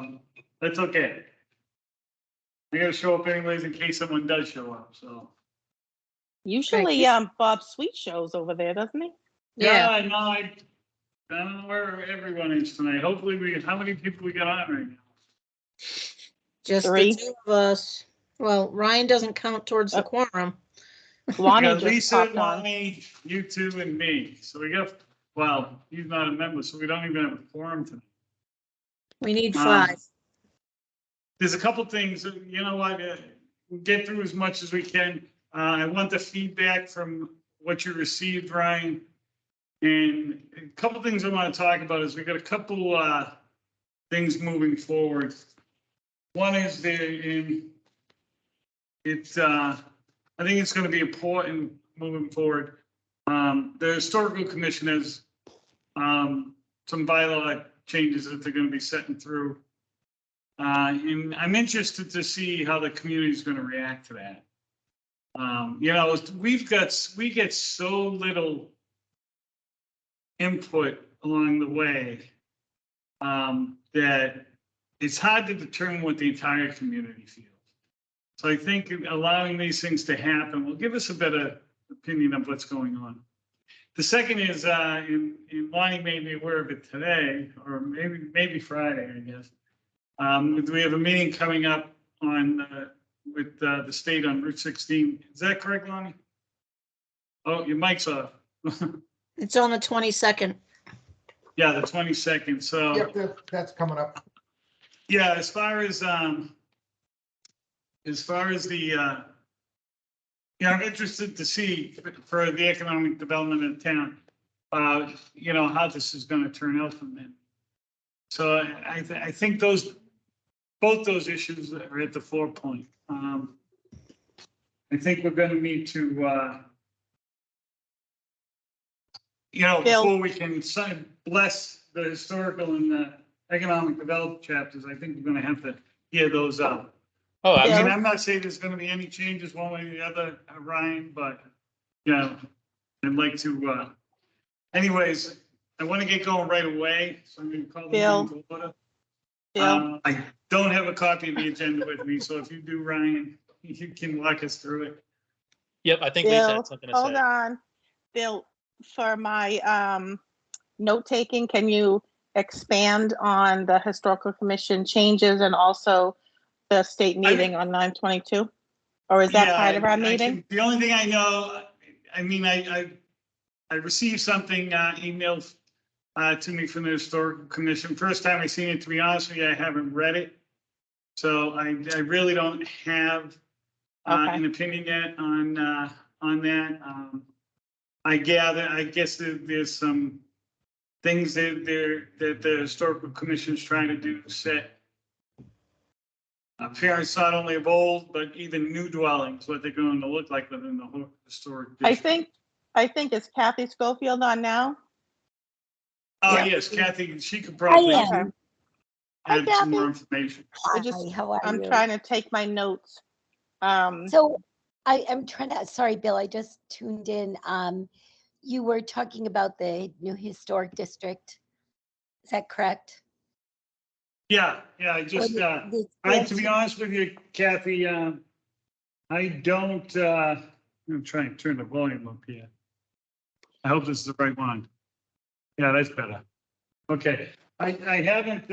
so that's okay. I gotta show up anyways in case someone does show up, so. Usually, Bob Sweet shows over there, doesn't he? Yeah, I know, I don't know where everyone is tonight. Hopefully how many people we got on right now? Just 3. the 2 of us. Well, Ryan doesn't count towards the quorum. We Lonnie got just Lisa, popped on. Lonnie, you two, and me. So we got, well, he's not a member, so we don't even have a quorum tonight. We need 5. There's a couple things, you know what, we'll get through as much as we can. I want the feedback from what you received, Ryan. And a couple things I want to talk about is we got a couple things moving forward. One is I think it's going to be important moving forward. The Historical Commission has some bylaw changes that they're going to be setting through. And I'm interested to see how the community is going to react to that. You know, we get so little input along the way that it's hard to determine what the entire community feels. So I think allowing these things to happen will give us a better opinion of what's going on. The second is, and Lonnie made me aware of it today, or maybe Friday, I guess. We have a meeting coming up on with the state on Route 16. Is that correct, Lonnie? Oh, your mic's off. It's on the 22nd. Yeah, the 22nd. So Yep, that's coming up. yeah, as far as the yeah, I'm interested to see for the economic development of the town, you know, how this is going to turn out from then. So I think both those issues are at the forefront. I think we're going to need to, you know, Bill. before we can bless the historical and the economic development chapters, I think we're going to have to hear those out. Oh, I Yeah. mean, I'm not saying there's going to be any changes one way or the other, Ryan, but, you know, I'd like to, anyways, I want to get going right away, so I'm going to call the Bill. meeting to order. Bill, I don't have a copy of the agenda with me, so if you do, Ryan, you can walk us through it. Yep, I think Lisa Bill, had something to hold say. on. Bill, for my note-taking, can you expand on the Historical Commission changes and also the state meeting on 9/22? Or is that Yeah, part of I our can- meeting? The only thing I know, I mean, I received something emailed to me from the Historical Commission. First time I seen it, to be honest with you, I haven't read it. So I really don't have Okay. an opinion yet on that. I guess there's some things that the Historical Commission is trying to do to set appearance not only of old, but even new dwellings, what they're going to look like within the historic district. I think is Kathy Schofield on now? Oh, Yeah. yes, Kathy, she could probably I Okay. am. Hi, add some more Kathy. information. I Hi, just- how are I'm you? trying to take my notes. So I am trying to, sorry, Bill, I just tuned in. You were talking about the new historic district. Is that correct? Yeah, I Or just, the to be expansion? honest with you, Kathy, I don't, I'm gonna try and turn the volume up here. I hope this is the right one. Yeah, that's better. Okay, I haven't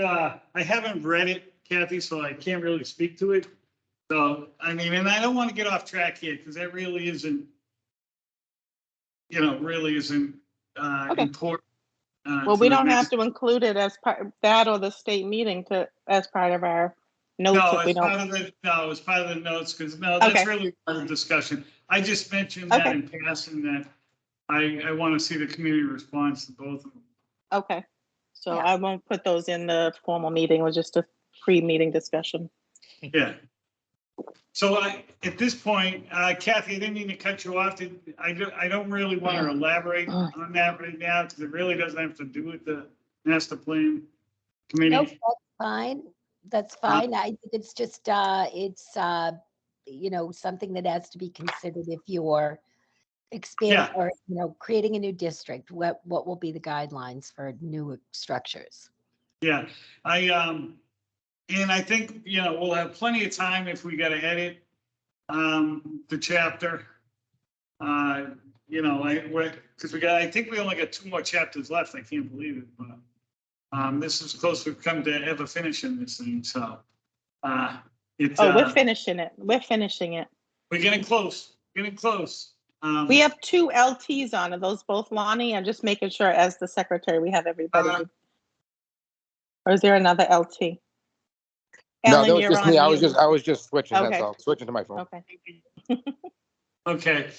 read it, Kathy, so I can't really speak to it. So, I mean, and I don't want to get off track here because that really isn't, you know, Okay. important. Well, we don't have to include it as part that or the state meeting as part of our notes No, if we it's part don't. of it's part of the notes, because that's Okay. really part of the discussion. I just mentioned that Okay. in passing that I want to see the community response to both of them. Okay. So Yeah. I won't put those in the formal meeting. It was just a pre-meeting discussion. Yeah. So at this point, Kathy, I didn't mean to cut you off. I don't really want to elaborate on that right now, because it really doesn't have to do with the master plan Nope, committee. that's fine. That's fine. I think it's just, you know, something that has to be considered if you're expanding Yeah. or, you know, creating a new district. What will be the guidelines for new structures? Yeah, And I think, we'll have plenty of time if we gotta edit, the chapter. Because I think we only got 2 more chapters left. I can't believe it, but, this is close we've come to ever finishing this thing, so. It's, Oh, we're finishing it. We're finishing it. we're getting close, We have 2 LTs on. Are those both Lonnie? I'm just making sure as the secretary, we have everybody. Or is there another LT? No, Ellen, that was you're just on me. mute. I was just switching, Okay. that's all. Switching to my phone. Okay. Okay,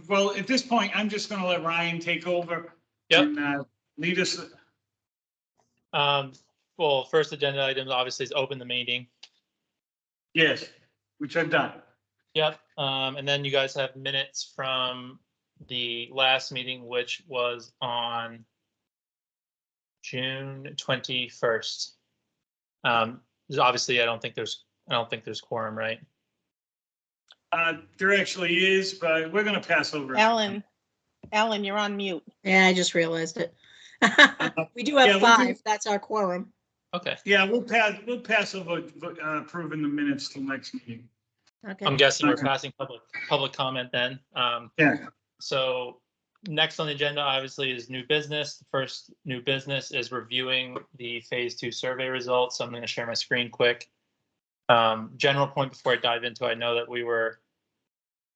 well, at this point, I'm just gonna let Ryan take over. Yep. And, lead us. Well, first agenda item obviously is open the meeting. Yes, which I've done. Yep. And then you guys have minutes from the last meeting, which was on June 21st. Obviously, I don't think there's quorum, right? There actually is, but we're gonna pass over. Ellen, you're on mute. Yeah, I just realized it. We do Yeah, have we 5. That's our quorum. Okay. Yeah, we'll pass over, approving the minutes till next meeting. Okay. I'm guessing we're Okay. passing public comment then. Yeah, So next on the agenda, obviously, is new business. The first new business is reviewing the phase 2 survey results. So I'm going to share my screen quick. General point before I dive into it, I know that we were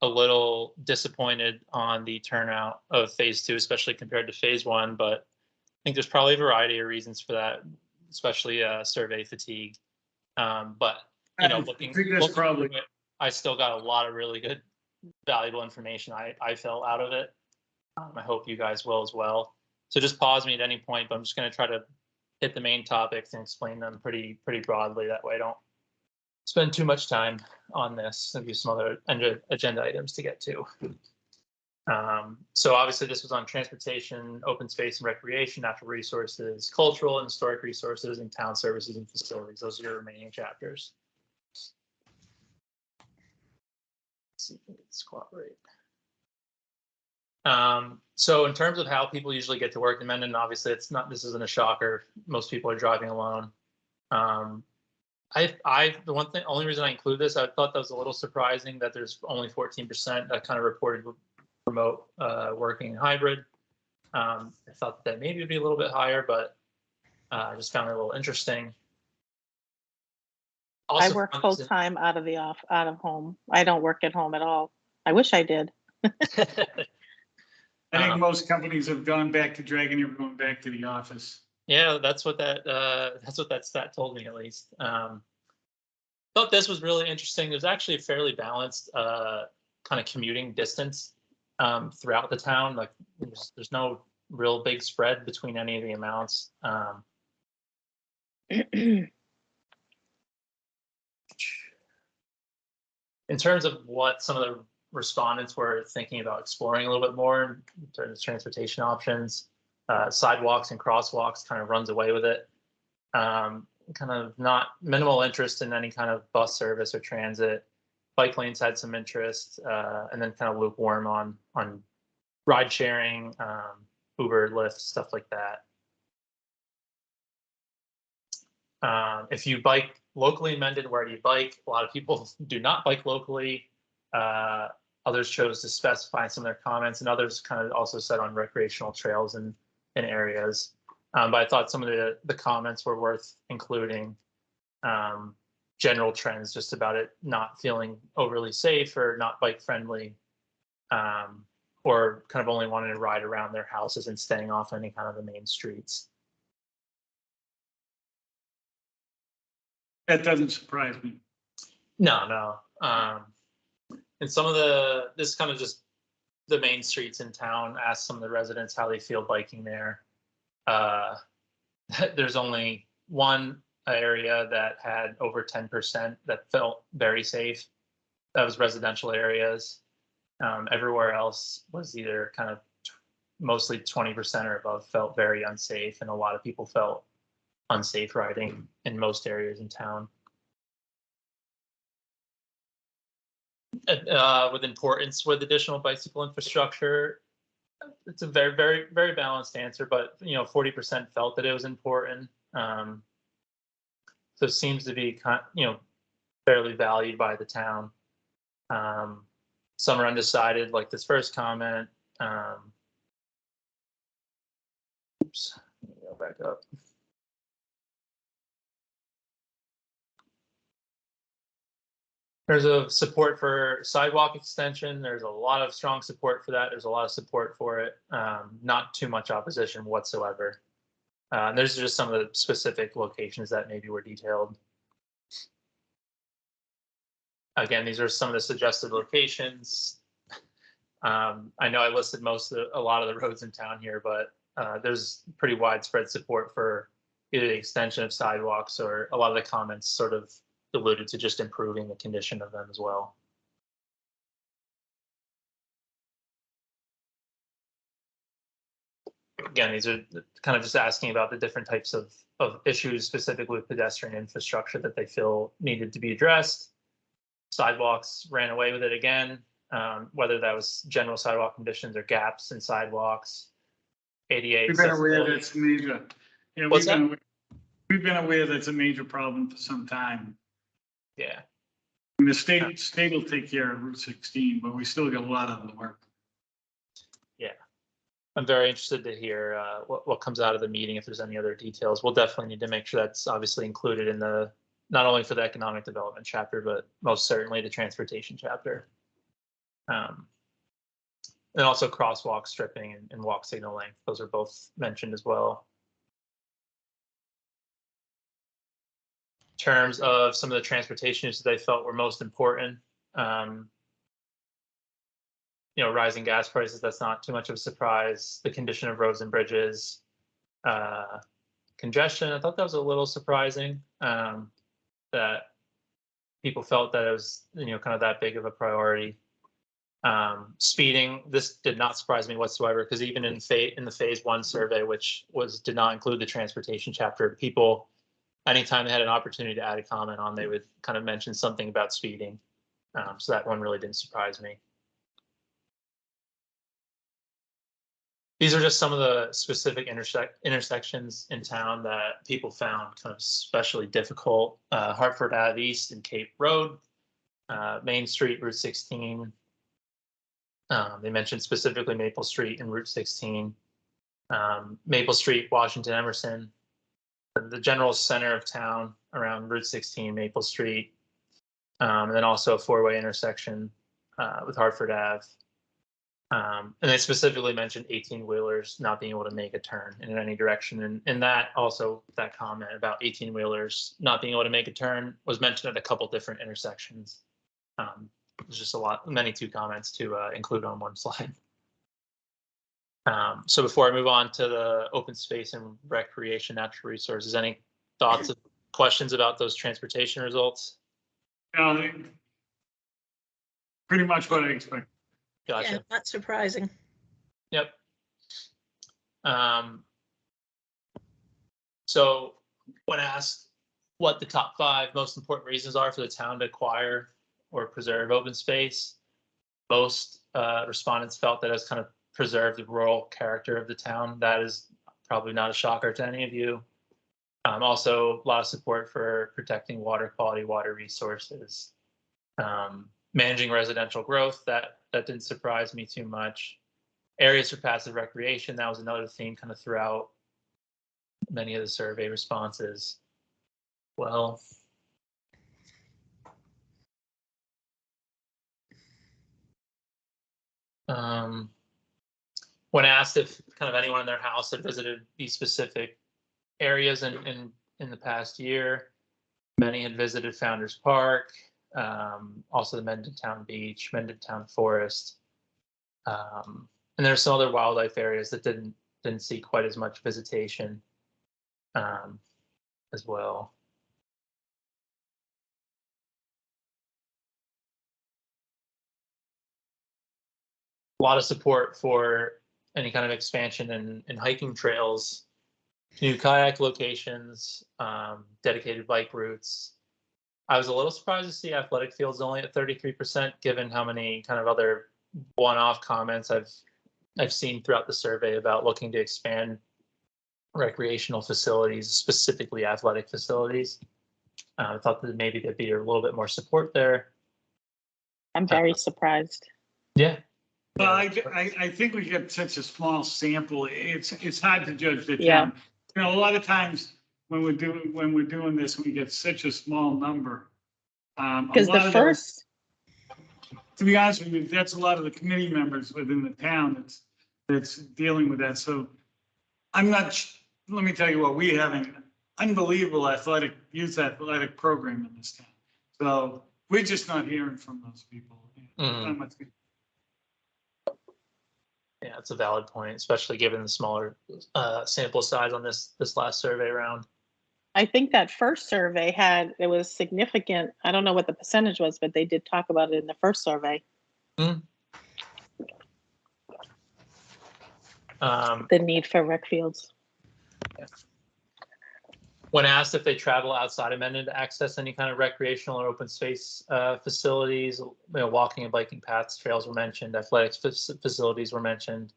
a little disappointed on the turnout of phase 2, especially compared to phase 1, but I think there's probably a variety of reasons for that, especially survey fatigue. But looking I think that's probably. through it, I still got a lot of really good, valuable information I felt out of it. I hope you guys will as well. So just pause me at any point, but I'm just going to try to hit the main topics and explain them pretty broadly. That way I don't spend too much time on this. There'll be some other agenda items to get to. So obviously this was on transportation, open space and recreation, natural resources, cultural and historic resources, and town services and facilities. Those are your remaining chapters. Let's see if we can cooperate. So in terms of how people usually get to work in Mendon, obviously this isn't a shocker. Most people are driving alone. The only reason I include this, I thought that was a little surprising that there's only 14% that kind of reported remote working hybrid. I thought that maybe it'd be a little bit higher, but I just found it a little interesting. I Also, work full time out of home. I don't work at home at all. I wish I did. I think most companies have gone back to dragging everyone back to the office. Yeah, that's what that stat told me, at least. Thought this was really interesting. There's actually a fairly balanced kind of commuting distance throughout the town. Like there's no real big spread between any of the amounts. In terms of what some of the respondents were thinking about exploring a little bit more in terms of transportation options, sidewalks and crosswalks kind of runs away with it. Kind of not minimal interest in any kind of bus service or transit. Bike lanes had some interest, and then kind of lukewarm on ride sharing, Uber, Lyft, stuff like that. If you bike locally in Mendon, where do you bike? A lot of people do not bike locally. Others chose to specify some of their comments, and others kind of also said on recreational trails and areas. But I thought some of the comments were worth including. General trends just about it not feeling overly safe or not bike friendly, or kind of only wanting to ride around their houses and staying off any kind of the main streets. That doesn't surprise me. No. And some of this kind of just the main streets in town, asked some of the residents how they feel biking there. There's only one area that had over 10% that felt very safe. That was residential areas. Everywhere else was either kind of mostly 20% or above felt very unsafe, and a lot of people felt unsafe riding in most areas in town. With importance with additional bicycle infrastructure, it's a very, very, very balanced answer, but 40% felt that it was important. those seems to be fairly valued by the town. Some are undecided, like this first comment. Oops, let me go back up. There's a support for sidewalk extension. There's a lot of strong support for that. There's a lot of support for it. Not too much opposition whatsoever. There's just some of the specific locations that maybe were detailed. Again, these are some of the suggested locations. I know I listed a lot of the roads in town here, but there's pretty widespread support for either the extension of sidewalks, or a lot of the comments sort of alluded to just improving the condition of them as well. Again, these are kind of just asking about the different types of issues, specifically with pedestrian infrastructure, that they feel needed to be addressed. Sidewalks, ran away with it again, whether that was general sidewalk conditions or gaps in sidewalks. ADA We've been aware accessibility. that's major. Yeah, What's that? We've been aware that's a major problem for some time. Yeah, And the state will take care of Route 16, but we still got a lot of the work. I'm very interested to hear what comes out of the meeting. If there's any other details, we'll definitely need to make sure that's obviously included in the, not only for the economic development chapter, but most certainly the transportation chapter. And also crosswalk stripping and walk signal length. Those are both mentioned as well. In terms of some of the transportation issues that they felt were most important, rising gas prices, that's not too much of a surprise. The condition of roads and bridges, congestion, I thought that was a little surprising, that people felt that it was, kind of that big of a priority. Speeding, this did not surprise me whatsoever, because even in the phase 1 survey, which did not include the transportation chapter, people, anytime they had an opportunity to add a comment on, they would kind of mention something about speeding. So that one really didn't surprise me. These are just some of the specific intersections in town that people found kind of especially difficult. Hartford Ave East and Cape Road, Main Street, Route 16. They mentioned specifically Maple Street and Route 16. Maple Street, Washington Emerson, the general center of town around Route 16, Maple Street, and then also a 4-way intersection with Hartford Ave. And they specifically mentioned 18-wheelers not being able to make a turn in any direction. And that also, that comment about 18-wheelers not being able to make a turn was mentioned at a couple different intersections. There's just many two comments to include on one slide. So before I move on to the open space and recreation natural resources, any thoughts or questions about those transportation results? Pretty much what I expect. Gotcha. Yeah, not surprising. Yep. So when asked what the top 5 most important reasons are for the town to acquire or preserve open space, most respondents felt that it was kind of preserve the rural character of the town. That is probably not a shocker to any of you. Also, a lot of support for protecting water quality, water resources, managing residential growth. That didn't surprise me too much. Areas for passive recreation, that was another theme kind of throughout many of the survey responses. Well, when asked if kind of anyone in their house had visited these specific areas in the past year, many had visited Founders Park, also the Mendon Beach, Mendon Forest, and there's some other wildlife areas that didn't see quite as much visitation as well. A lot of support for any kind of expansion in hiking trails, new kayak locations, dedicated bike routes. I was a little surprised to see athletic fields only at 33%, given how many kind of other one-off comments I've seen throughout the survey about looking to expand recreational facilities, specifically athletic facilities. I thought that maybe there'd be a little bit more support there. I'm very surprised. Yeah. Well, I think we get such a small sample, it's hard to judge the Yeah. town. You know, a lot of times when we're doing this, we get such a small number. A Because lot the of first, To be honest with you, that's a lot of the committee members within the town that's dealing with that. So I'm not, let me tell you what, we have an unbelievable youth athletic program in this town. So we're just not hearing from those people. Not much. Yeah, it's a valid point, especially given the smaller sample size on this last survey round. I think that first survey it was significant. I don't know what the percentage was, but they did talk about it in the first survey. The need for rec fields. When asked if they travel outside of Mendon to access any kind of recreational or open space facilities, walking and biking paths, trails were mentioned, athletics facilities were mentioned,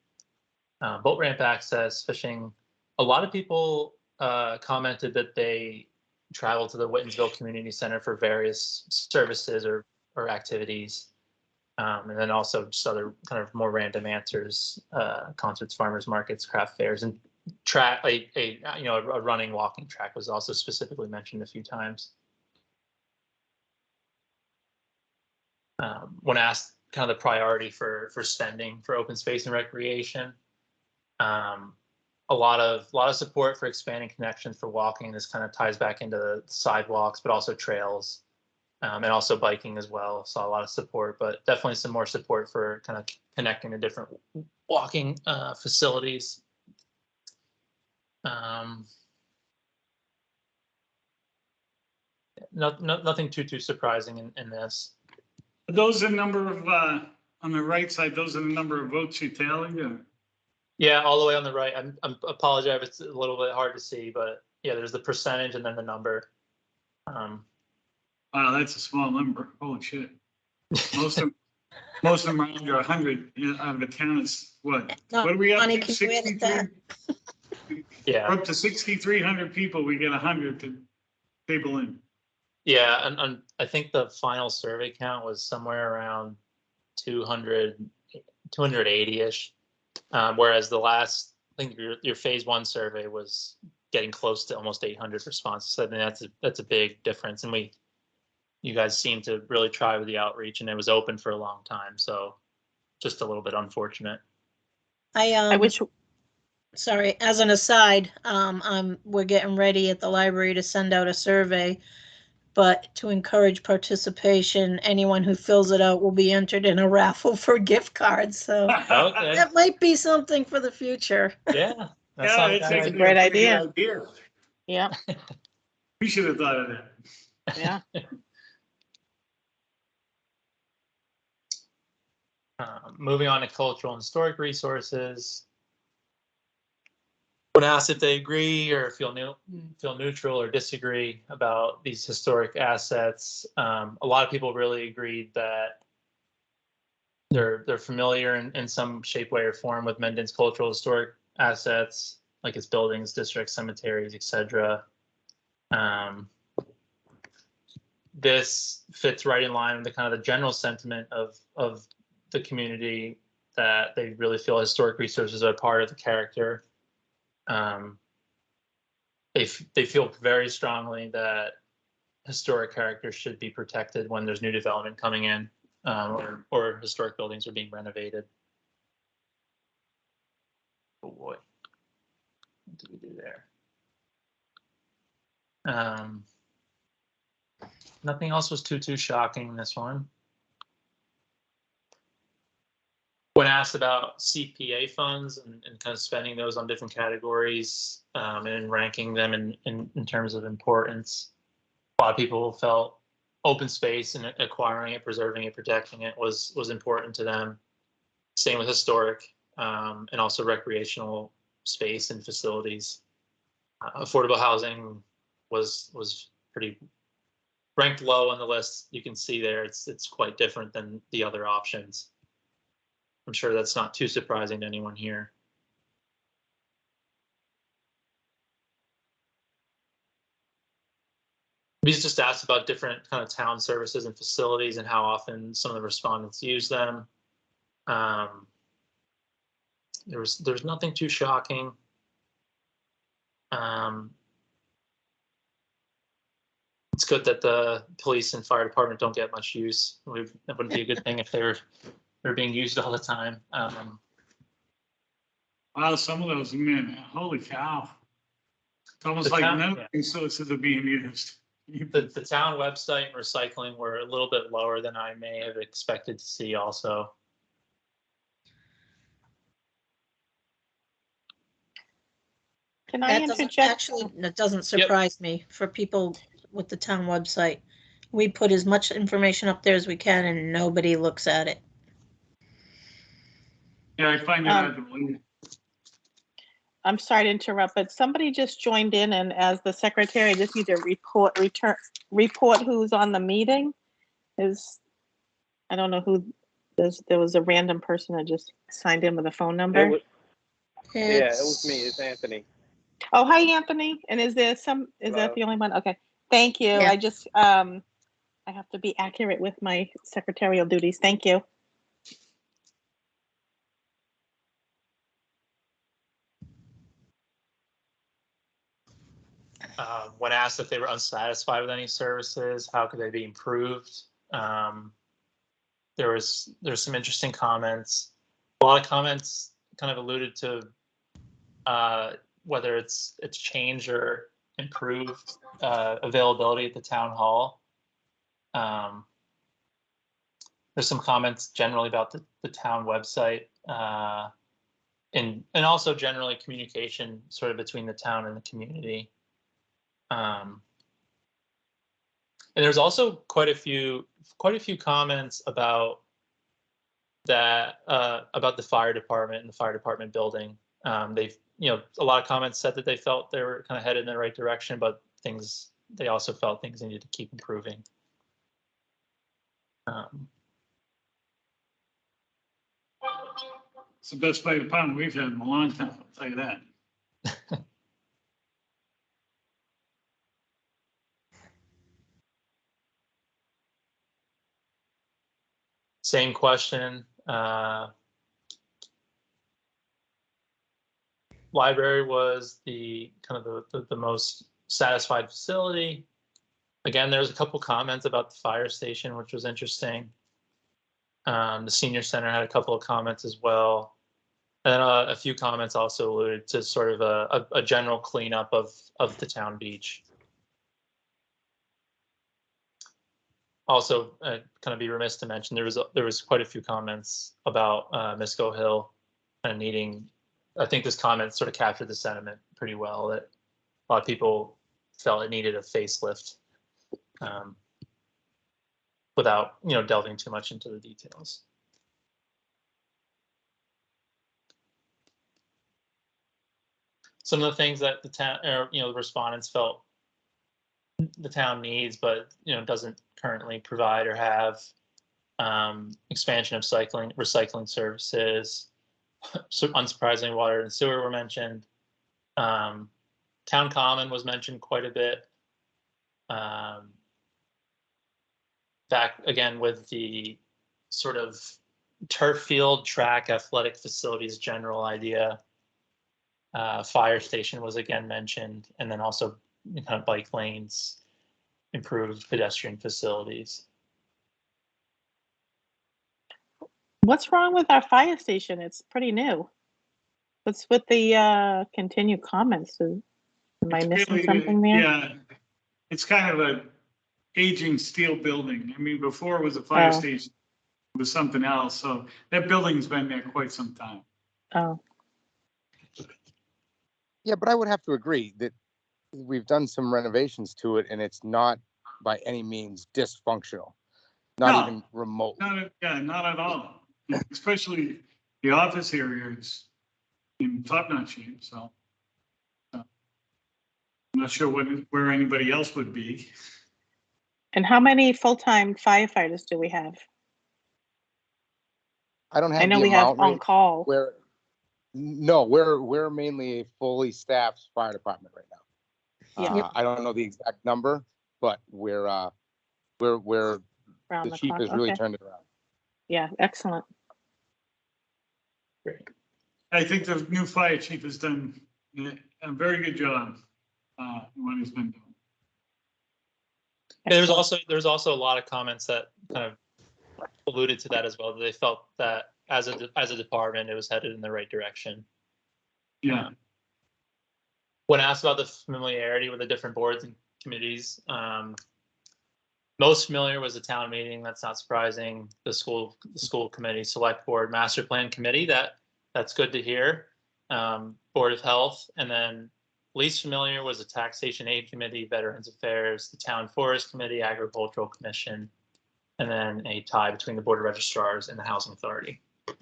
boat ramp access, fishing. A lot of people commented that they travel to the Whitensville Community Center for various services or activities. And then also just other kind of more random answers, concerts, farmers markets, craft fairs, and track, a running, walking track was also specifically mentioned a few times. When asked kind of the priority for spending for open space and recreation, a lot of support for expanding connections for walking. This kind of ties back into the sidewalks, but also trails. And also biking as well. Saw a lot of support, but definitely some more support for kind of connecting the different walking facilities. Nothing too surprising in this. Those are the number of, on the right side, those are the number of votes you tallied? Yeah, all the way on the right. I'm apologize if it's a little bit hard to see, but yeah, there's the percentage and then the number. Wow, that's a small number. Holy shit. Most of them are under 100 out of the town is what? What are we up Bonnie, to? can you edit that? 63? Yeah. We're up to 6,300 people. We get 100 to table in. Yeah, and I think the final survey count was somewhere around 280-ish. Whereas the last, I think your phase 1 survey was getting close to almost 800 responses. So I think that's a big difference. And you guys seem to really try with the outreach, and it was open for a long time. So just a little bit unfortunate. I wish. Sorry, as an aside, we're getting ready at the library to send out a survey, but to encourage participation, anyone who fills it out will be entered in a raffle for gift cards. So Okay. that might be something for the future. Yeah. Yeah, it's That's a actually great pretty good idea. Yeah, We should have thought of that. yeah. Moving on to cultural and historic resources. When asked if they agree or feel neutral or disagree about these historic assets, a lot of people really agreed that they're familiar in some shape, way, or form with Mendon's cultural historic assets, like its buildings, districts, cemeteries, etc. This fits right in line with the kind of the general sentiment of the community, that they really feel historic resources are part of the character. They feel very strongly that historic characters should be protected when there's new development coming in, or historic buildings are being renovated. Oh boy, what did we do there? Nothing else was too shocking in this one. When asked about CPA funds and kind of spending those on different categories, and ranking them in terms of importance, a lot of people felt open space and acquiring it, preserving it, protecting it was important to them. Same with historic, and also recreational space and facilities. Affordable housing was pretty ranked low on the list. You can see there it's quite different than the other options. I'm sure that's not too surprising to anyone here. He's just asked about different kind of town services and facilities and how often some of the respondents use them. There's nothing too shocking. It's good that the police and fire department don't get much use. That wouldn't be a good thing if they're being used all the time. Wow, some of those, man, holy cow. It's almost The like town- none of yeah. these sources are being used. The town website and recycling were a little bit lower than I may have expected to see also. Can I That doesn't interject? actually, that doesn't surprise me for people with the town website. We put as much information up there as we can and nobody looks at it. Yeah, I find it hard to believe. I'm sorry to interrupt, but somebody just joined in, and as the secretary, I just need to report who's on the meeting. I don't know who, there was a random person that just signed in with a phone number. It was me. It's Anthony. Oh, hi, Anthony. And is that the only one? Okay, thank you. Yeah. I just, I have to be accurate with my secretarial duties. Thank you. When asked if they were unsatisfied with any services, how could they be improved? There's some interesting comments. A lot of comments kind of alluded to whether it's changed or improved availability at the town hall. There's some comments generally about the town website and also generally communication sort of between the town and the community. And there's also quite a few comments about that about the fire department and the fire department building. They've, a lot of comments said that they felt they were kind of headed in the right direction, but they also felt things needed to keep improving. It's the best fire department we've had in a long time, I'll tell you that. Same question. Library was the kind of the most satisfied facility. Again, there's a couple comments about the fire station, which was interesting. The senior center had a couple of comments as well. And a few comments also alluded to sort of a general cleanup of the town beach. Also, kind of be remiss to mention there was quite a few comments about Misco Hill and needing. I think this comment sort of captured the sentiment pretty well, that a lot of people felt it needed a facelift, without delving too much into the details. Some of the things that the town, the respondents felt the town needs, but doesn't currently provide or have, expansion of recycling services. So unsurprisingly, water and sewer were mentioned. Town common was mentioned quite a bit. Back again with the sort of turf field, track, athletic facilities general idea. Fire station was again mentioned, and then also kind of bike lanes, improved pedestrian facilities. What's wrong with our fire station? It's pretty new. What's with the continued comments? Am I It's missing really, something there? Yeah, it's kind of a aging steel building. I mean, before it was a fire Oh. station, it was something else. So that building's been there quite some time. Oh, Yeah, but I would have to agree that we've done some renovations to it and it's not by any means dysfunctional. Not No. even remote. Not at all. Especially the office area is in top-notch shape, so. I'm not sure where anybody else would be. and how many full-time firefighters do we have? I don't have I know the we have amount on right call. we're mainly a fully staffed fire department right now. Yeah. I don't know the exact number, but we're Around the the chief clock, has really okay. turned it around. Yeah, excellent. Great. I think the new fire chief has done a very good job, in what he's been doing. There's Excellent. also a lot of comments that kind of alluded to that as well. They felt that as a department, it was headed in the right direction. Yeah, When asked about the familiarity with the different boards and committees, most familiar was the town meeting. That's not surprising. The school committee, select board, master plan committee. That's good to hear. Board of Health, and then least familiar was the taxation aid committee, Veterans Affairs, the town forest committee, agricultural commission, and then a tie between the board of registrars and the housing authority. Is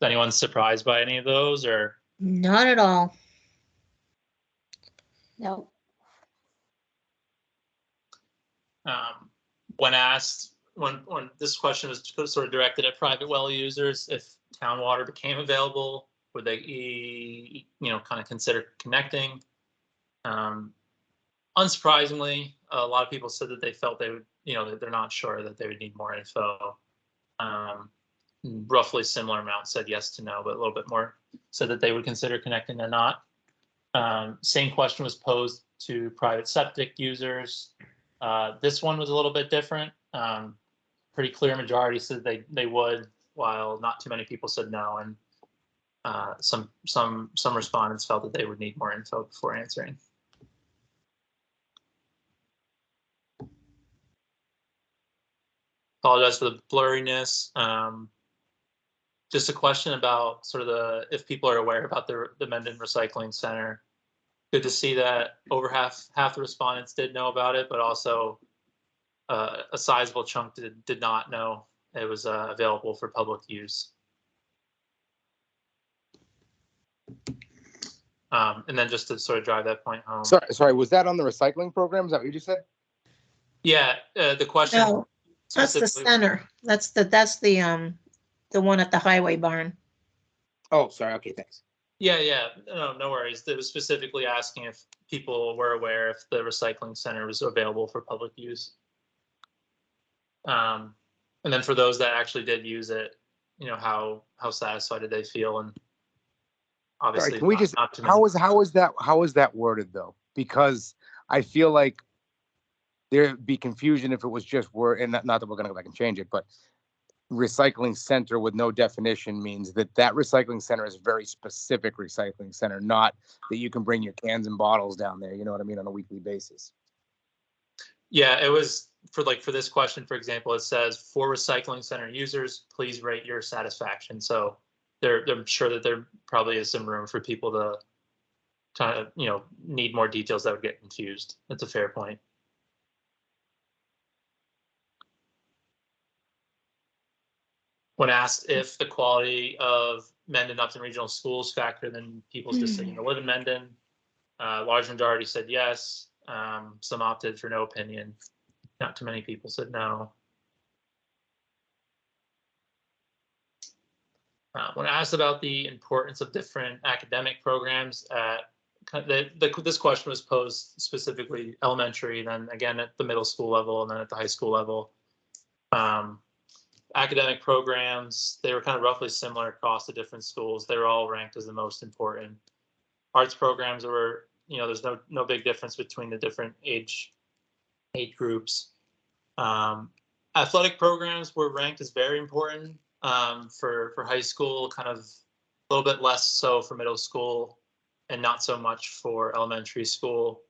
anyone surprised by any of those, or? Not at all. No, When asked, when this question was sort of directed at private well users, if town water became available, would they, kind of consider connecting? Unsurprisingly, a lot of people said that they felt they would, that they're not sure, that they would need more info. Roughly similar amount said yes to no, but a little bit more said that they would consider connecting than not. Same question was posed to private septic users. This one was a little bit different. Pretty clear majority said they would, while not too many people said no, and some respondents felt that they would need more info before answering. Apologize for the blurriness. Just a question about sort of if people are aware about the Mendon Recycling Center. Good to see that over half the respondents did know about it, but also a sizable chunk did not know it was available for public use. And then just to sort of drive that point home. Sorry, was that on the recycling program? Is that what you just said? Yeah, the question. No, that's the specifically- center. That's the one at the highway barn. Oh, sorry. Okay, thanks. Yeah, no worries. It was specifically asking if people were aware if the recycling center was available for public use. And then for those that actually did use it, how satisfied did they feel? And obviously, Sorry, can we just, not too many. how is that worded though? Because I feel like there'd be confusion if it was just word, and not that we're gonna go back and change it, but recycling center with no definition means that recycling center is a very specific recycling center, not that you can bring your cans and bottles down there, you know what I mean, on a weekly basis. Yeah, it was for this question, for example, it says for recycling center users, please rate your satisfaction. So they're sure that there probably is some room for people to kind of, need more details that would get confused. That's a fair point. When asked if the quality of Mendon Upton Regional Schools factored in people's decision to live in Mendon, large majority said yes. Some opted for no opinion. Not too many people said no. When asked about the importance of different academic programs, this question was posed specifically elementary, then again at the middle school level, and then at the high school level. Academic programs, they were kind of roughly similar across the different schools. They were all ranked as the most important. Arts programs were, there's no big difference between the different age groups. Athletic programs were ranked as very important for high school, kind of a little bit less so for middle school, and not so much for elementary school.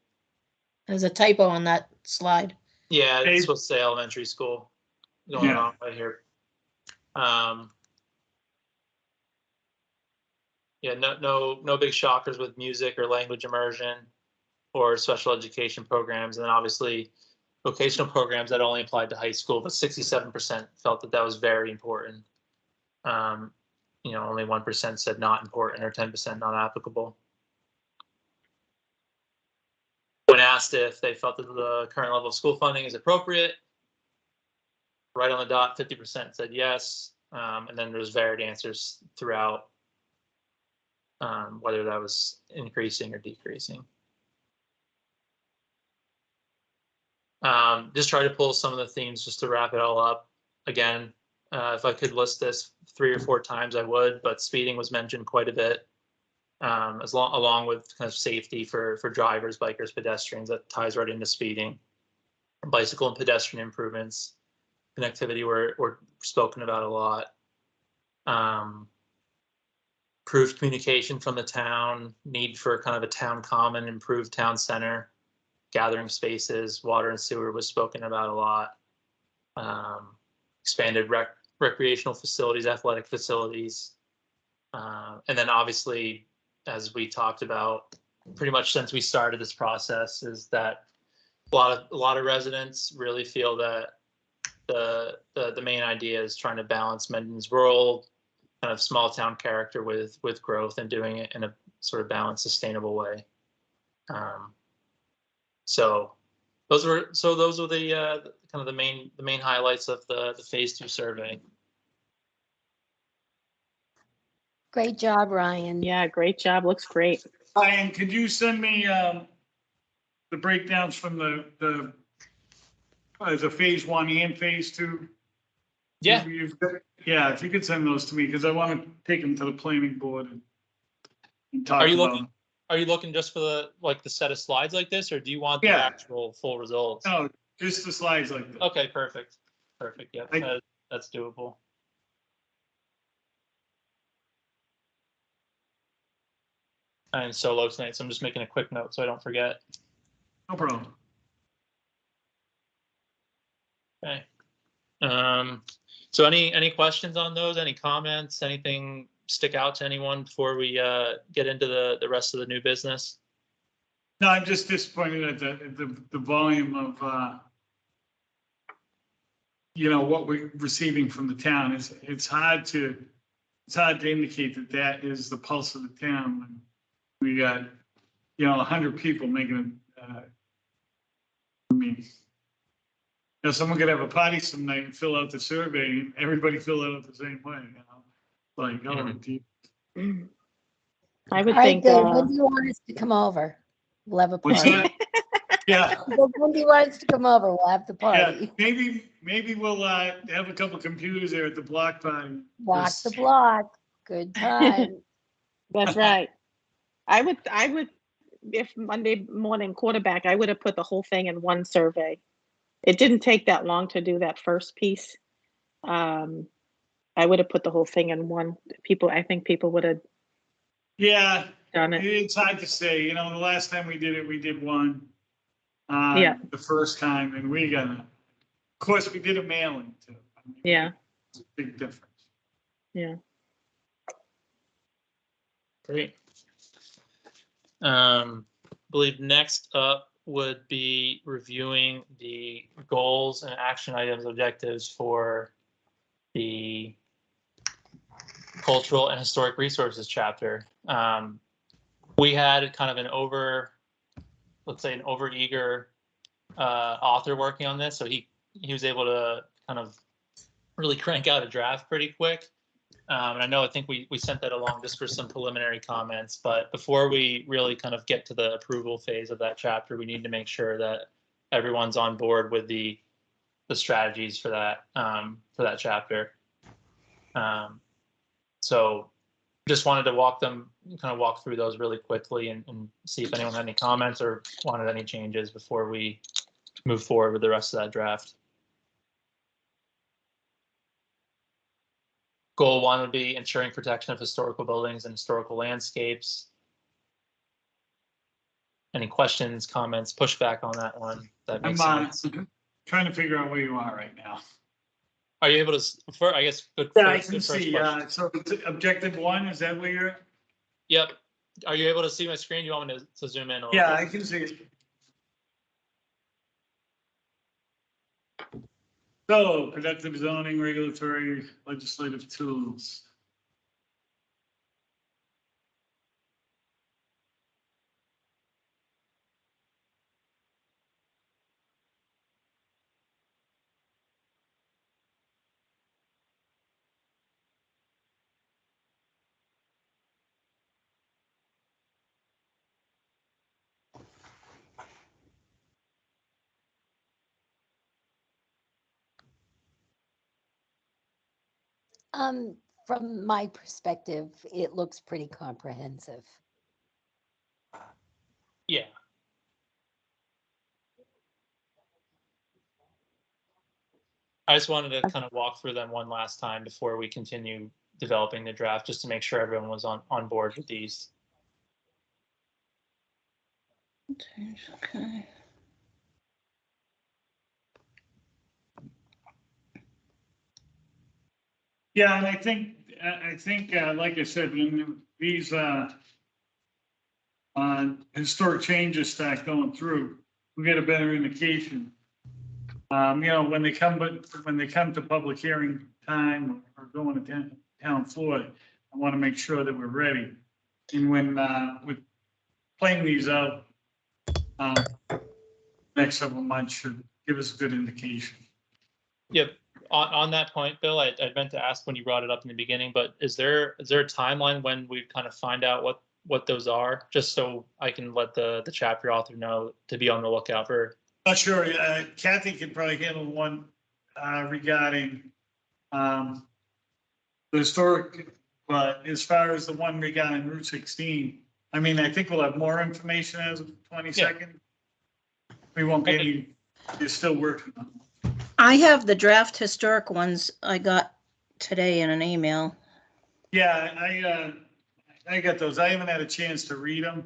There's a typo on that slide. Yeah, Hey. it's supposed to say elementary school. Going wrong right here. Yeah, no big shockers with music or language immersion or special education programs. And then obviously vocational programs that only applied to high school, but 67% felt that was very important. Only 1% said not important or 10% not applicable. When asked if they felt that the current level of school funding is appropriate, right on the dot, 50% said yes. And then there's varied answers throughout whether that was increasing or decreasing. Just try to pull some of the themes just to wrap it all up. Again, if I could list this 3 or 4 times, I would, but speeding was mentioned quite a bit. Along with kind of safety for drivers, bikers, pedestrians, that ties right into speeding. Bicycle and pedestrian improvements, connectivity were spoken about a lot. Improved communication from the town, need for kind of a town common, improved town center, gathering spaces, water and sewer was spoken about a lot. Expanded recreational facilities, athletic facilities. And then obviously, as we talked about pretty much since we started this process, is that a lot of residents really feel that the main idea is trying to balance Mendon's rural kind of small town character with growth and doing it in a sort of balanced, sustainable way. So those were the kind of the main highlights of the phase 2 survey. Great job, Ryan. Yeah, great job. Looks great. Ryan, could you send me the breakdowns from the phase 1 and phase 2? Yeah, Yeah, if you could send those to me, because I want to take them to the planning board and talk Are you about looking- them. are you looking just for the set of slides like this, or do you want the Yeah. actual full results? No, just the slides like this. Okay, perfect. Yeah, I- that's doable. I'm solo tonight, so I'm just making a quick note so I don't forget. No problem. Okay. So any questions on those? Any comments? Anything stick out to anyone before we get into the rest of the new business? No, I'm just disappointed at the volume of, what we're receiving from the town. It's hard to indicate that is the pulse of the town when we got, 100 people making I mean, someone could have a party some night and fill out the survey and everybody fill it out the same way, Like, oh, Mhm. gee. I All would right, think, Dave, when do you want us to come over? We'll have a What's party. that? Yeah, When do you want us to come over? We'll have the yeah, party. maybe we'll have a couple computers there at the block party. Walk the block. Good time. that's right. I would, if Monday morning quarterback, I would have put the whole thing in one survey. It didn't take that long to do that first piece. I would have put the whole thing in one. I think people would have Yeah, done it. it's hard to say, the last time we did it, we did one. Yeah. The first time, and of course, we did a mailing too. I mean, Yeah, it's a big difference. yeah. Great. Believe next up would be reviewing the goals and action items, objectives for the cultural and historic resources chapter. We had kind of an overeager author working on this, so he was able to kind of really crank out a draft pretty quick. And I think we sent that along just for some preliminary comments, but before we really kind of get to the approval phase of that chapter, we need to make sure that everyone's on board with the strategies for that chapter. So just wanted to walk through those really quickly and see if anyone had any comments or wanted any changes before we move forward with the rest of that draft. Goal 1 would be ensuring protection of historical buildings and historical landscapes. Any questions, comments, pushback on that one? That makes sense. Trying to figure out where you are right now. Are you able to, I guess, good Yeah, I first, can good first see, question. so objective 1, is that where you're at? Yep. Are you able to see my screen? You want me to zoom in a little Yeah, bit? I can see it. So, productive zoning, regulatory, legislative tools. From my perspective, it looks pretty comprehensive. Yeah. I just wanted to kind of walk through them one last time before we continue developing the draft, just to make sure everyone was on board with these. Okay. Yeah, and I think, like I said, when these, historic changes start going through, we get a better indication. When they come to public hearing time or going to town floor, I want to make sure that we're ready. And when, with playing these out, next several months should give us a good indication. Yep. On that point, Bill, I meant to ask when you brought it up in the beginning, but is there a timeline when we kind of find out what those are, just so I can let the chapter author know to be on the lookout for? Not sure, Kathy could probably handle one, regarding, the historic, but as far as the one regarding Route 16, I mean, I think we'll have more information as of the 22nd. We won't be any, they're still working on it. I have the draft historic ones I got today in an email. Yeah, I got those. I haven't had a chance to read them,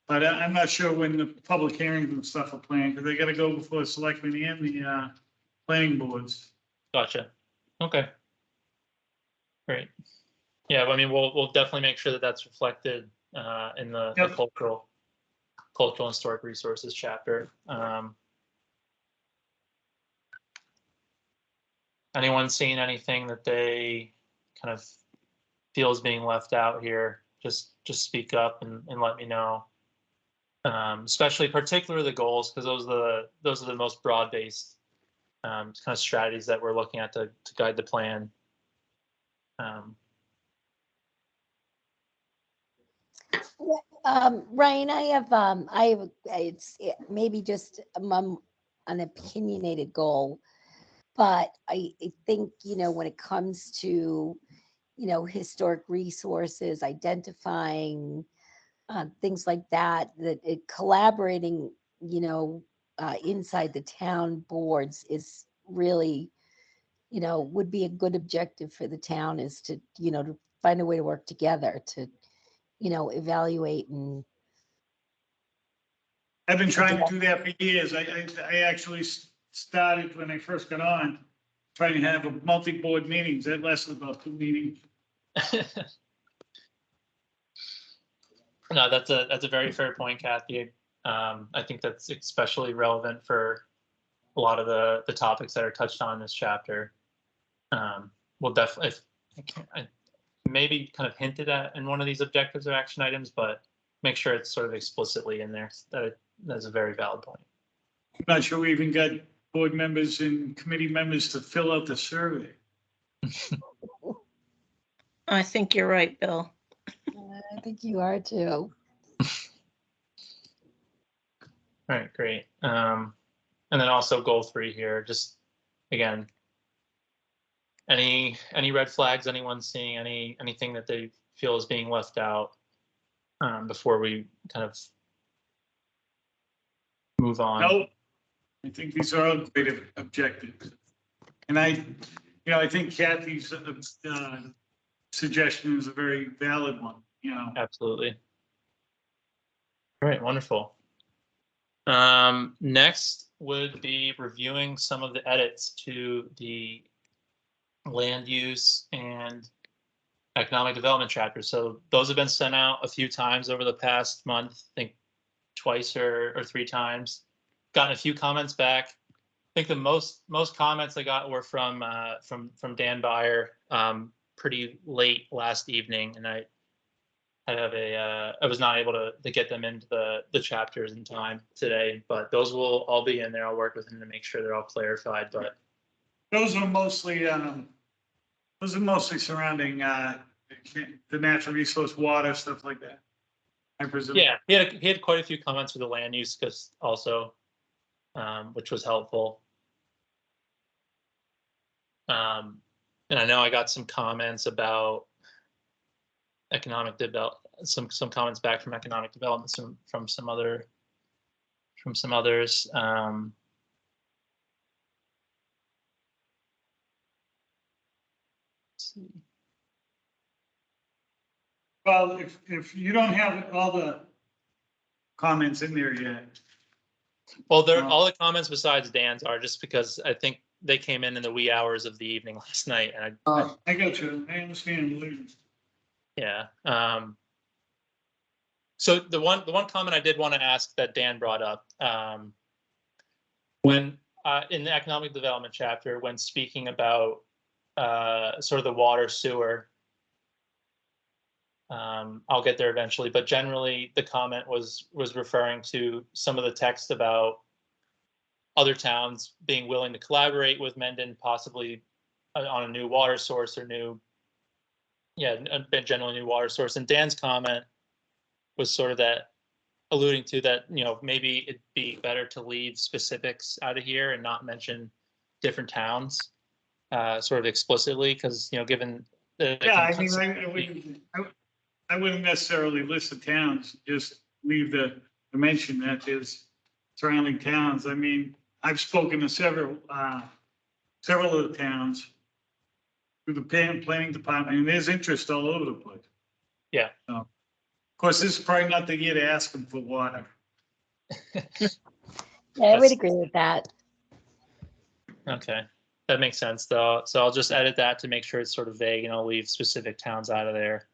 but I'm not sure when the public hearings and stuff are planned, because they gotta go before the selectmen and the, planning boards. Gotcha. Okay. Great. Yeah, I mean, we'll definitely make sure that that's reflected in the Yep. cultural and historic resources chapter. Anyone seeing anything that they kind of feel is being left out here? Just speak up and let me know. Especially particularly the goals, because those are the most broad-based kind of strategies that we're looking at to guide the plan. Ryan, it's maybe just an opinionated goal, but I think, when it comes to, historic resources, identifying things like that, collaborating, inside the town boards is really, would be a good objective for the town, is to, to find a way to work together to, evaluate and. I've been trying to do that for years. I actually started when I first got on, trying to have a multi-board meetings. That lasted about 2 meetings. No, that's a very fair point, Kathy. I think that's especially relevant for a lot of the topics that are touched on in this chapter. We'll definitely, I maybe kind of hinted at in one of these objectives or action items, but make sure it's sort of explicitly in there. That's a very valid point. I'm not sure we even got board members and committee members to fill out the survey. I think you're right, Bill. I think you are too. All right, great. And then also goal 3 here, just again, any red flags, anyone seeing anything that they feel is being left out before we kind of move on? Nope. I think these are all great objectives. And I think Kathy's suggestion is a very valid one, Absolutely. All right, wonderful. Next would be reviewing some of the edits to the land use and economic development chapters. So those have been sent out a few times over the past month, I think twice or 3 times. Gotten a few comments back. I think the most comments I got were from Dan Byer pretty late last evening, and I was not able to get them into the chapters in time today, but those will all be in there. I'll work with him to make sure they're all clarified. But those are mostly surrounding the natural resource, water, stuff like that, I presume. yeah, he had quite a few comments for the land use because also, which was helpful. And I know I got some comments about economic develop, some comments back from economic development, from some others. Let's see. Well, if you don't have all the comments in there yet, Well, all the comments besides Dan's are just because I think they came in the wee hours of the evening last night, and I got you, I understand. yeah. So the one comment I did want to ask that Dan brought up, when in the economic development chapter, when speaking about sort of the water sewer, I'll get there eventually, but generally the comment was referring to some of the text about other towns being willing to collaborate with Mendon, possibly on a new water source or generally new water source. And Dan's comment was sort of that, alluding to that, maybe it'd be better to leave specifics out of here and not mention different towns sort of explicitly, because, given the. Yeah, I mean, I wouldn't necessarily list the towns, just leave the mention that there's surrounding towns. I mean, I've spoken to several of the towns through the planning department, and there's interest all over the place. Yeah. So, of course, this is probably not the year to ask them for water. Yeah, I would agree with that. Okay, that makes sense though. So I'll just edit that to make sure it's sort of vague, and I'll leave specific towns out of there.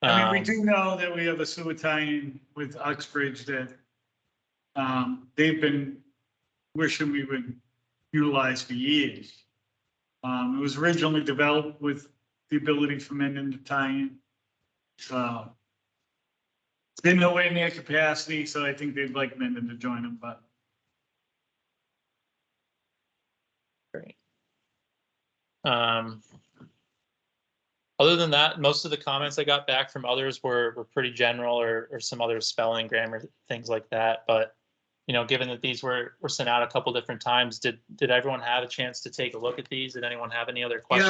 I mean, we do know that we have a sewer tie-in with Uxbridge that they've been wishing we would utilize for years. It was originally developed with the ability for Mendon to tie in. So it's been nowhere near capacity, so I think they'd like Mendon to join them, but. Great. Other than that, most of the comments I got back from others were pretty general, or some other spelling, grammar, things like that. But, given that these were sent out a couple different times, did everyone have a chance to take a look at these? Did anyone have any other questions?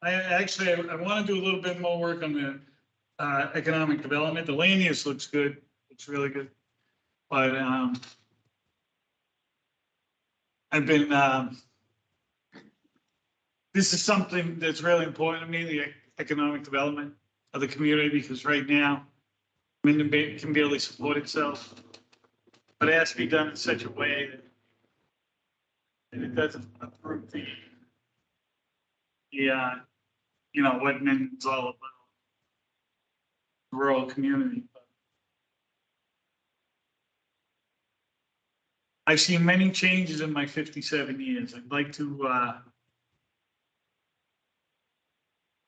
Yeah, I want to do a little bit more work on the economic development. The land use looks good. It's really good. But I've been, this is something that's really important to me, the economic development of the community, because right now, Minden can barely support itself. But it has to be done in such a way that it doesn't approve the what Minden's all about. Rural community. I've seen many changes in my 57 years. I'd like to,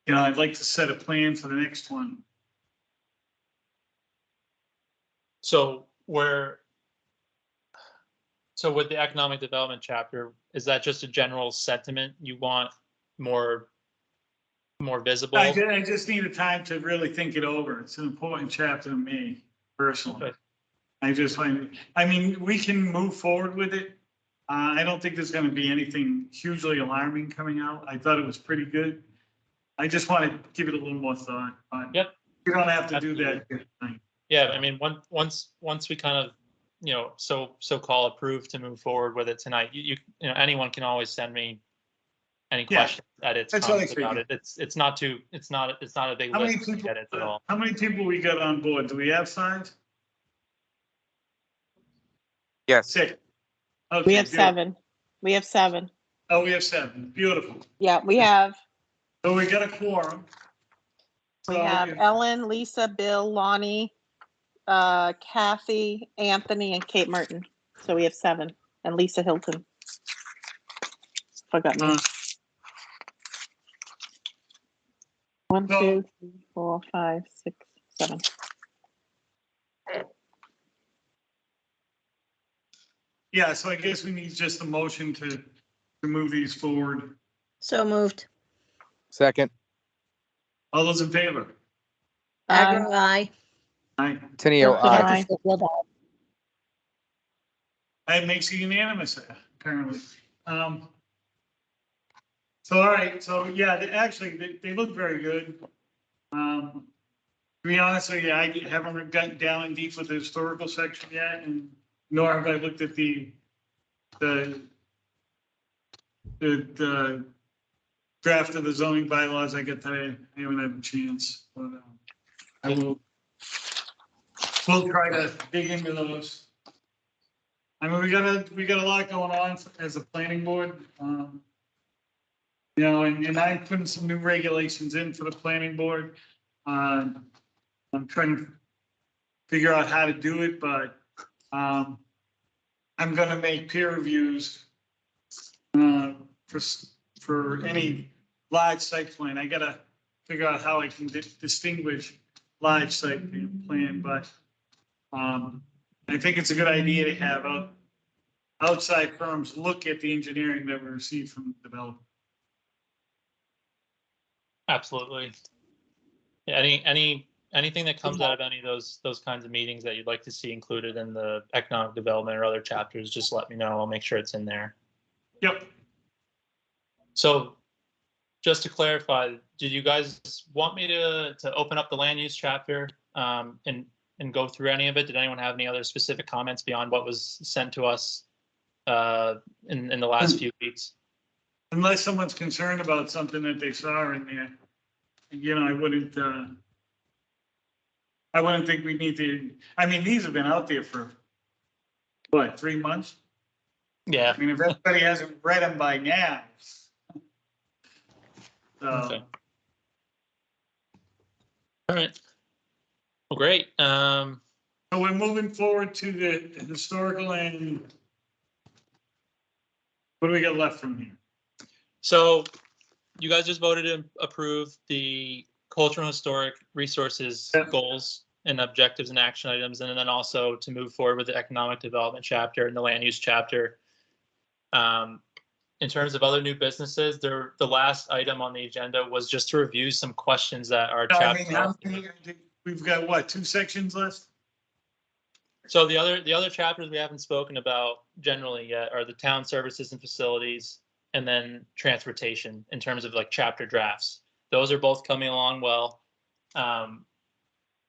I'd like to set a plan for the next one. So with the economic development chapter, is that just a general sentiment you want more visible? I just need a time to really think it over. It's an important chapter to me personally. Okay. We can move forward with it. I don't think there's going to be anything hugely alarming coming out. I thought it was pretty good. I just want to give it a little more thought. But Yep. You don't have to do that tonight. Yeah, once we kind of, so-called approve to move forward with it tonight, anyone can always send me any questions, edits, That's what I comments about it. It's not a big How many list of people, edits at all. how many people we got on board? Do we have signs? Yes. 6. Okay, We have beautiful. 7. We have 7. Oh, we have 7. Beautiful. Yeah, we have, So we got a quorum. we So have if- Ellen, Lisa, Bill, Lonnie, Kathy, Anthony, and Kate Merton. So we have 7, and Lisa Hilton. Forgot me. Uh, 1, so- 2, 3, 4, 5, 6, 7. Yeah, so I guess we need just a motion to move these forward. So moved. Second, All those in favor? Agro, aye. Aye. Tenio, Hilton, aye. aye. Just feel that. That makes it unanimous, apparently. So, all right, so yeah, actually, they look very good. To be honest with you, I haven't gotten down in deep with the historical section yet, and nor have I looked at the draft of the zoning bylaws I get today. I haven't had a chance, but we'll try to dig into those. I mean, we got a lot going on as a planning board. You know, and I'm putting some new regulations in for the planning board. I'm trying to figure out how to do it, but I'm gonna make peer reviews for any large site plan. I gotta figure out how I can distinguish large site plan, but I think it's a good idea to have outside firms look at the engineering that we received from the developer. Absolutely. Yeah, anything that comes out of any of those kinds of meetings that you'd like to see included in the economic development or other chapters, just let me know. I'll make sure it's in there. Yep. So just to clarify, did you guys want me to open up the land use chapter and go through any of it? Did anyone have any other specific comments beyond what was sent to us in the last few weeks? Unless someone's concerned about something that they saw in there, you know, I wouldn't think we need to, I mean, these have been out there for, what, 3 months? Yeah. I mean, if everybody hasn't read them by now. So, Okay. All right. Well, great. so we're moving forward to the historical and what do we got left from here? So you guys just voted to approve the cultural and historic resources Yeah. goals and objectives and action items, and then also to move forward with the economic development chapter and the land use chapter. In terms of other new businesses, the last item on the agenda was just to review some questions that are No, I chapter. mean, we've got what, 2 sections left? So the other chapters we haven't spoken about generally yet are the town services and facilities, and then transportation in terms of like chapter drafts. Those are both coming along well.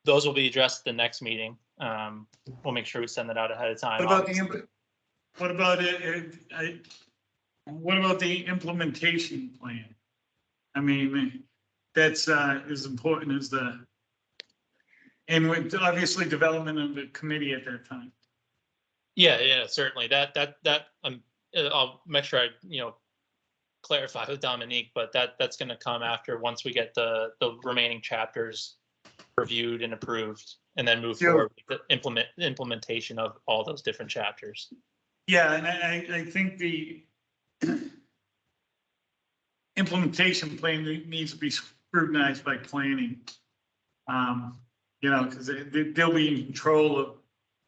Those will be addressed at the next meeting. We'll make sure we send that out ahead of time. What about what about the implementation plan? I mean, that's as important as and with obviously development of the committee at that time. Yeah, certainly. That I'll make sure I clarify with Dominique, but that's going to come after once we get the remaining chapters reviewed and approved, and then move Sure. forward with the implementation of all those different chapters. Yeah, and I think the implementation plan needs to be scrutinized by planning. You know, because they'll be in control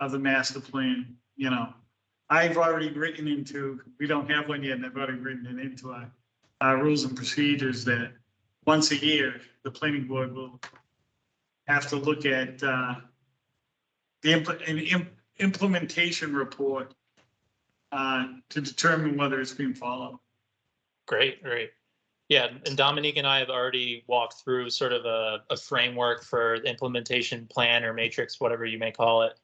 of the master plan, you know. I've already written into, we don't have one yet, and I've already written it into our rules and procedures that once a year, the planning board will have to look at the implementation report to determine whether it's being followed. Great. Yeah, and Dominique and I have already walked through sort of a framework for the implementation plan or matrix, whatever you may call it.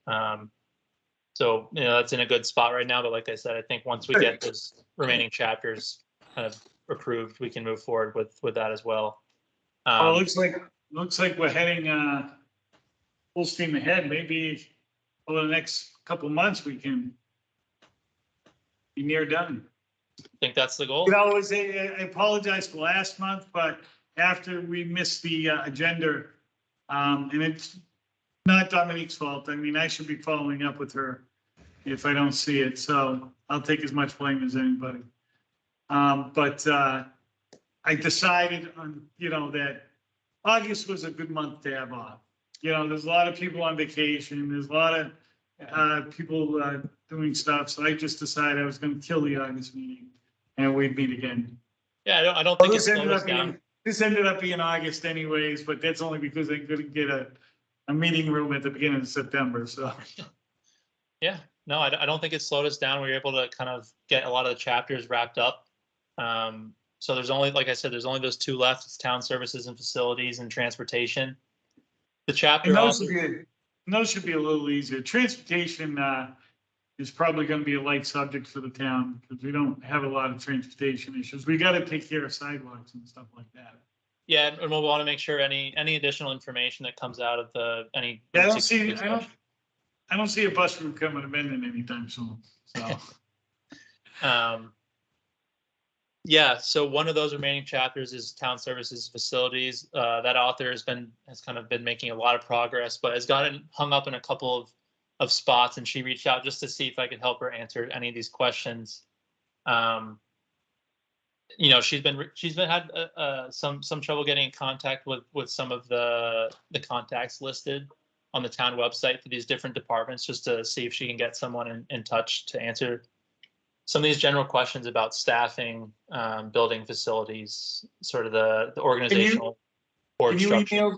So, that's in a good spot right now. But like I said, I think once we get those remaining chapters kind of approved, we can move forward with that as well. Well, it looks like we're heading full steam ahead. Maybe over the next couple of months, we can be near done. I think that's the goal. You know, I apologize for last month, but after we missed the agenda, and it's not Dominique's fault. I mean, I should be following up with her if I don't see it. So I'll take as much blame as anybody. But I decided on, that August was a good month to have off. There's a lot of people on vacation. There's a lot of people doing stuff. So I just decided I was going to kill the August meeting and we'd meet again. Yeah, I don't think it's This ended up being August anyways, but that's only because I couldn't get a meeting room at the beginning of September. So Yeah, no, I don't think it slowed us down. We were able to kind of get a lot of the chapters wrapped up. So there's only, like I said, there's only those two left. It's town services and facilities and transportation. The chapter And also, those should be a little easier. Transportation, is probably gonna be a light subject for the town, because we don't have a lot of transportation issues. We gotta take care of sidewalks and stuff like that. yeah, and we'll want to make sure any additional information that comes out of any. Yeah, I don't see a bus route coming to Mendon anytime soon, so. Yeah, so one of those remaining chapters is town services facilities. That author has kind of been making a lot of progress, but has gotten hung up in a couple of spots, and she reached out just to see if I could help her answer any of these questions. You know, she's been had some trouble getting in contact with some of the contacts listed on the town website for these different departments, just to see if she can get someone in touch to answer some of these general questions about staffing, building facilities, sort of the organizational board structure.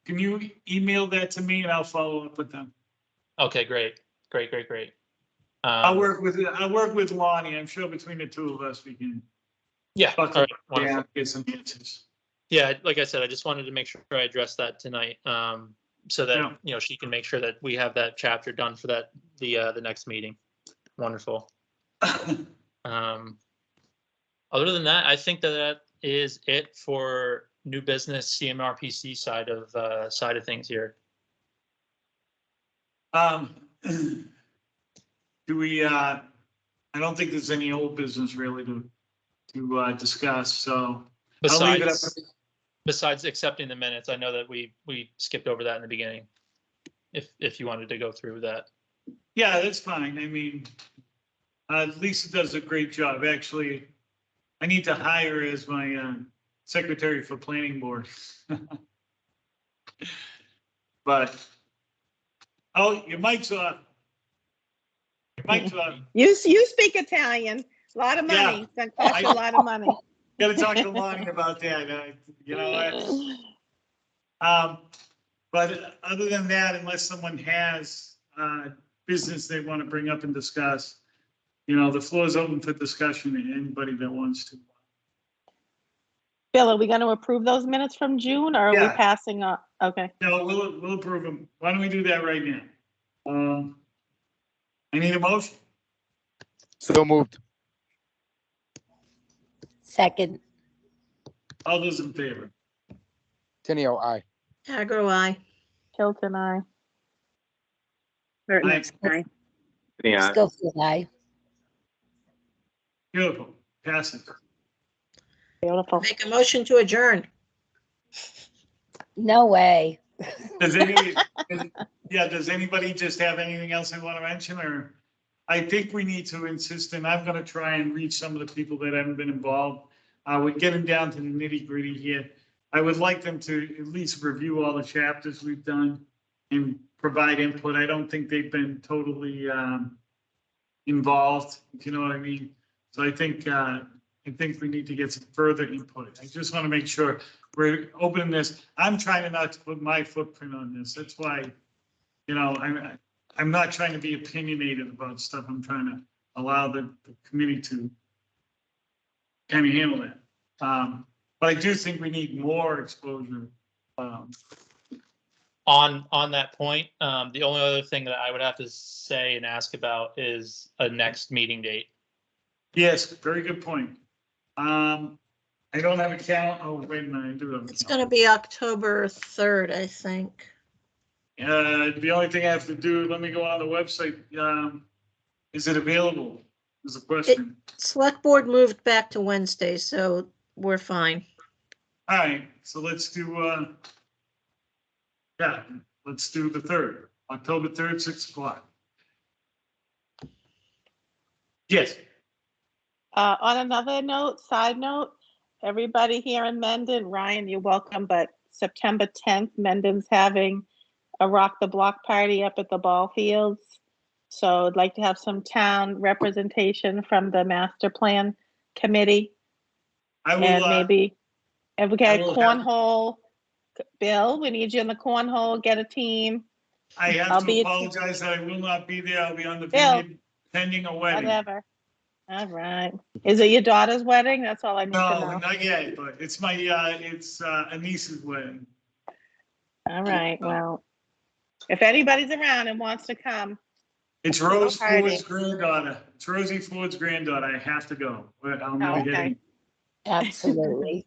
Can you email that to me and I'll follow up with them? Okay, great. I'll work with Lonnie. I'm sure between the two of us, we can. Yeah, all right, wonderful. Yeah, get some answers. Yeah, like I said, I just wanted to make sure I addressed that tonight, so that, Yeah. you know, she can make sure that we have that chapter done for the next meeting. Wonderful. Other than that, I think that is it for new business CMRPC side of things here. Do we, I don't think there's any old business really to discuss, so. I'll leave it up. Besides accepting the minutes, I know that we skipped over that in the beginning. If you wanted to go through that. Yeah, that's fine. I mean, Lisa does a great job. Actually, I need to hire her as my secretary for planning board. But, oh, your mic's off. Your mic's off. You speak Italian, a lot of money, it's gonna cost you a lot of money. Gotta talk to Lonnie about that. You know, but other than that, unless someone has business they want to bring up and discuss, you know, the floor is open for discussion to anybody that wants to. Bill, are we gonna approve those minutes from June, or are we Yeah. passing on? Okay, No, we'll approve them. Why don't we do that right now? I need a motion. So moved. Second, All those in favor? Tenio, aye. Agro, I. Hilton, I. Thanks. Schofield, aye. Beautiful. Pass it. Beautiful. Make a motion to adjourn. No way. Does anybody just have anything else they want to mention, or? I think we need to insist, and I'm gonna try and reach some of the people that haven't been involved. We're getting down to the nitty gritty here. I would like them to at least review all the chapters we've done and provide input. I don't think they've been totally involved, if you know what I mean. So I think we need to get some further input. I just want to make sure we're opening this. I'm trying not to put my footprint on this. That's why, you know, I'm not trying to be opinionated about stuff. I'm trying to allow the committee to kind of handle that. But I do think we need more exposure. On that point, the only other thing that I would have to say and ask about is a next meeting date. Yes, very good point. I don't have a count. Oh, wait a minute, I do have a It's count. gonna be October 3rd, I think. The only thing I have to do, let me go on the website. Is it available? Is the question. Select board moved back to Wednesday, so we're fine. All right, so let's do, let's do the 3rd, October 3rd, 6 o'clock. Yes, On another note, side note, everybody here in Mendon, Ryan, you're welcome, but September 10th, Mendon's having a Rock the Block party up at the ball fields. So I'd like to have some town representation from the master plan committee, I and will, maybe, if we get I a will have- cornhole, Bill, we need you in the cornhole, get a team, I I'll have be to at- apologize that I will not be there. I'll be on the Bill. vineyard pending a wedding. whatever. All right. Is it your daughter's wedding? That's all I need to No, know. not yet, but it's my, it's a niece's wedding. All right, well, if anybody's around and wants to come, It's Rose party. Ford's granddaughter. It's Rosie Ford's granddaughter. I have to go. I'll never get Okay. in. Absolutely.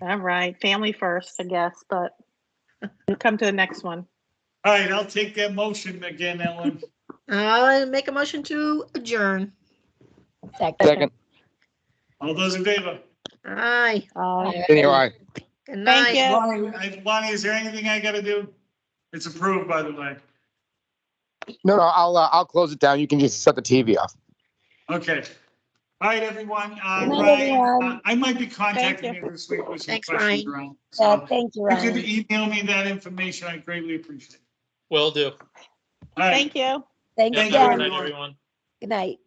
all right, family first, I guess, but we'll come to the next one. All right, I'll take that motion again, Ellen. I'll make a motion to adjourn. Second, All those in favor? Aye, anyway, aye. good Thank night. you. Lonnie, is there anything I gotta do? It's approved, by the way. No, I'll close it down. You can just shut the TV off. Okay. All right, everyone. Good night, Ryan, everyone. I might be contacting you. you this week with some Thanks, questions Ryan. around. Yeah, So thank you, if you could Ryan. email me that information, I'd greatly appreciate it. Will do. All right. Thank you. Thanks Yeah, Thank you, have a again. good night, everyone. everyone. Good night.